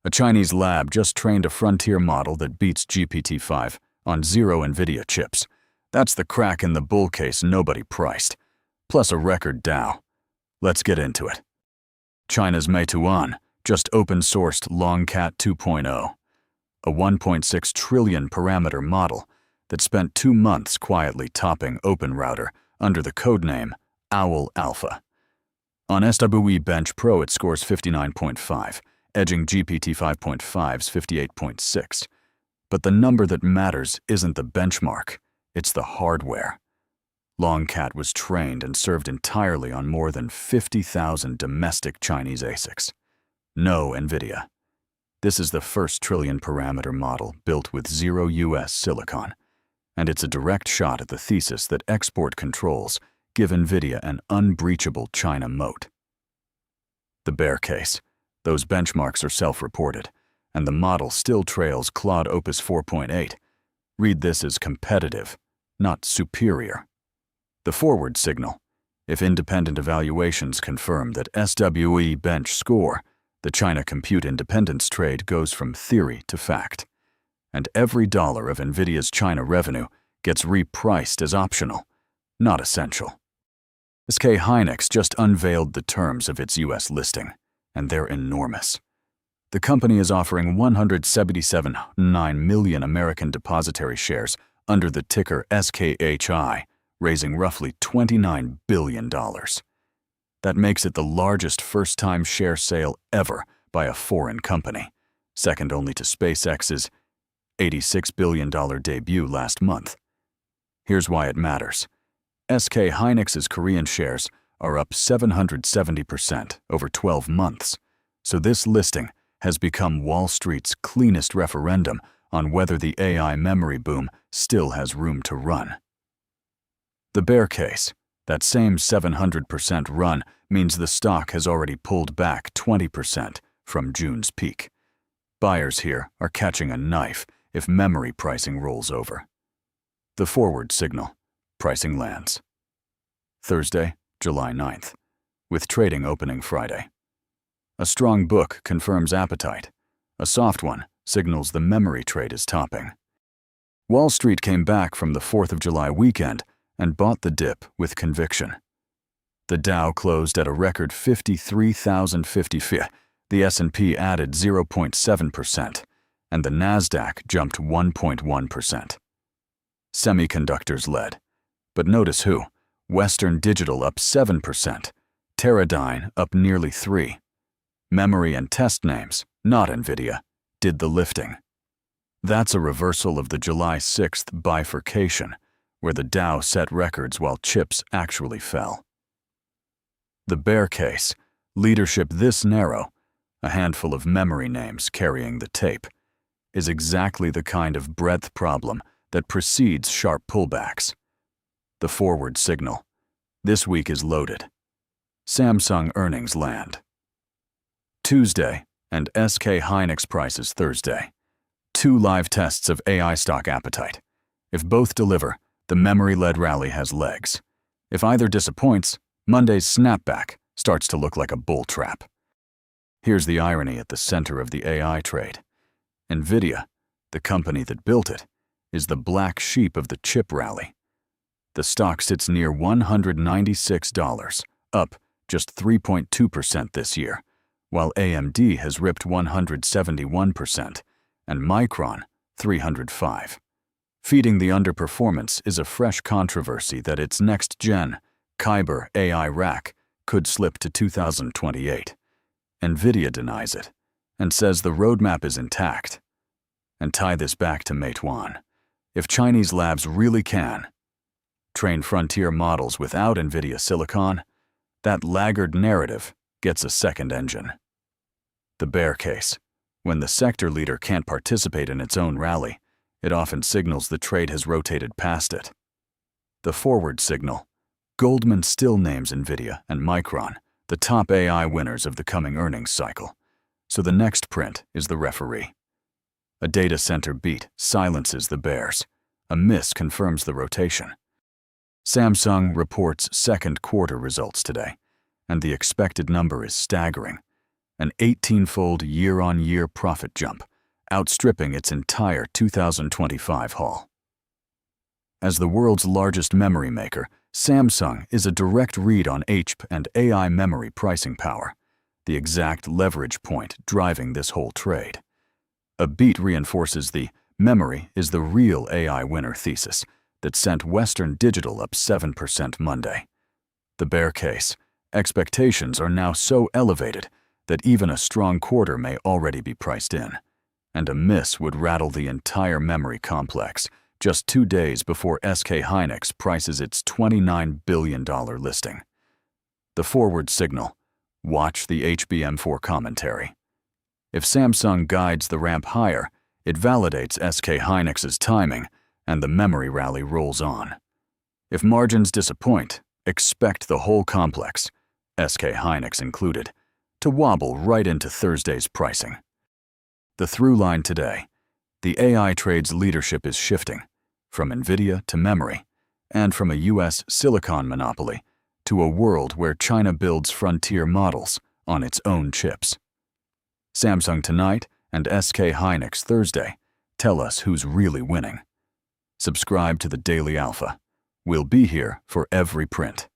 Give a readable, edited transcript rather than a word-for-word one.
A Chinese lab just trained a frontier model that beats GPT-5 on 0 NVIDIA chips. That's the crack in the bull case nobody priced. Plus a record Dow. Let's get into it. China's Meituan just open-sourced Longcat 2.0, a 1.6 trillion parameter model that spent 2 months quietly topping OpenRouter under the codename Owl Alpha. On SWE-bench Pro it scores 59.5, edging GPT 5.5's 58.6. But the number that matters isn't the benchmark, it's the hardware. Longcat was trained and served entirely on more than 50,000 domestic Chinese ASICs. No NVIDIA. This is the first trillion parameter model built with 0 US silicon, and it's a direct shot at the thesis that export controls give NVIDIA an unbreachable China moat. The bear case. Those benchmarks are self-reported, and the model still trails Claude Opus 4.8. Read this as competitive, not superior. The forward signal. If independent evaluations confirm that SWE-bench score, the China Compute Independence trade goes from theory to fact. And every dollar of NVIDIA's China revenue gets repriced as optional, not essential. SK Hynix just unveiled the terms of its US listing, and they're enormous. The company is offering 177.9 million American depository shares under the ticker SKHI, raising roughly $29 billion. That makes it the largest first-time share sale ever by a foreign company, second only to SpaceX's $86 billion debut last month. Here's why it matters. SK Hynix's Korean shares are up 770% over 12 months, so this listing has become Wall Street's cleanest referendum on whether the AI memory boom still has room to run. The bear case. That same 700% run means the stock has already pulled back 20% from June's peak. Buyers here are catching a knife if memory pricing rolls over. The forward signal. Pricing lands. Thursday, July 9th, with trading opening Friday. A strong book confirms appetite. A soft one signals the memory trade is topping. Wall Street came back from the 4th of July weekend and bought the dip with conviction. The Dow closed at a record 53,050. The S&P added 0.7%, and the Nasdaq jumped 1.1%. Semiconductors led. But notice who. Western Digital up 7%, Teradyne up nearly 3%. Memory and test names, not NVIDIA, did the lifting. That's a reversal of the July 6th bifurcation, where the Dow set records while chips actually fell. The bear case, leadership this narrow, a handful of memory names carrying the tape, is exactly the kind of breadth problem that precedes sharp pullbacks. The forward signal. This week is loaded. Samsung earnings land Tuesday and SK Hynix prices Thursday. 2 live tests of AI stock appetite. If both deliver, the memory-led rally has legs. If either disappoints, Monday's snapback starts to look like a bull trap. Here's the irony at the center of the AI trade. NVIDIA, the company that built it, is the black sheep of the chip rally. The stock sits near $196, up just 3.2% this year, while AMD has ripped 171% and Micron 305%. Feeding the underperformance is a fresh controversy that its next-gen Kyber AI rack could slip to 2028. NVIDIA denies it and says the roadmap is intact. And tie this back to Meituan. If Chinese labs really can train frontier models without NVIDIA silicon, that laggard narrative gets a second engine. The bear case. When the sector leader can't participate in its own rally, it often signals the trade has rotated past it. The forward signal. Goldman still names NVIDIA and Micron the top AI winners of the coming earnings cycle, so the next print is the referee. A data center beat silences the bears. A miss confirms the rotation. Samsung reports second quarter results today, and the expected number is staggering. an 18-fold year-on-year profit jump, outstripping its entire 2025 haul. As the world's largest memory maker, Samsung is a direct read on HP and AI memory pricing power, the exact leverage point driving this whole trade. A beat reinforces the "memory is the real AI winner" thesis that sent Western Digital up 7% Monday. The bear case: expectations are now so elevated that even a strong quarter may already be priced in, and a miss would rattle the entire memory complex just 2 days before SK Hynix prices its $29 billion listing. The forward signal: watch the HBM4 commentary. If Samsung guides the ramp higher, it validates SK Hynix's timing, and the memory rally rolls on. If margins disappoint, expect the whole complex, SK Hynix included, to wobble right into Thursday's pricing. The through line today: the AI trade's leadership is shifting, from NVIDIA to memory, and from a US silicon monopoly to a world where China builds frontier models on its own chips. Samsung tonight and SK Hynix Thursday tell us who's really winning. Subscribe to the Daily Alpha. We'll be here for every print.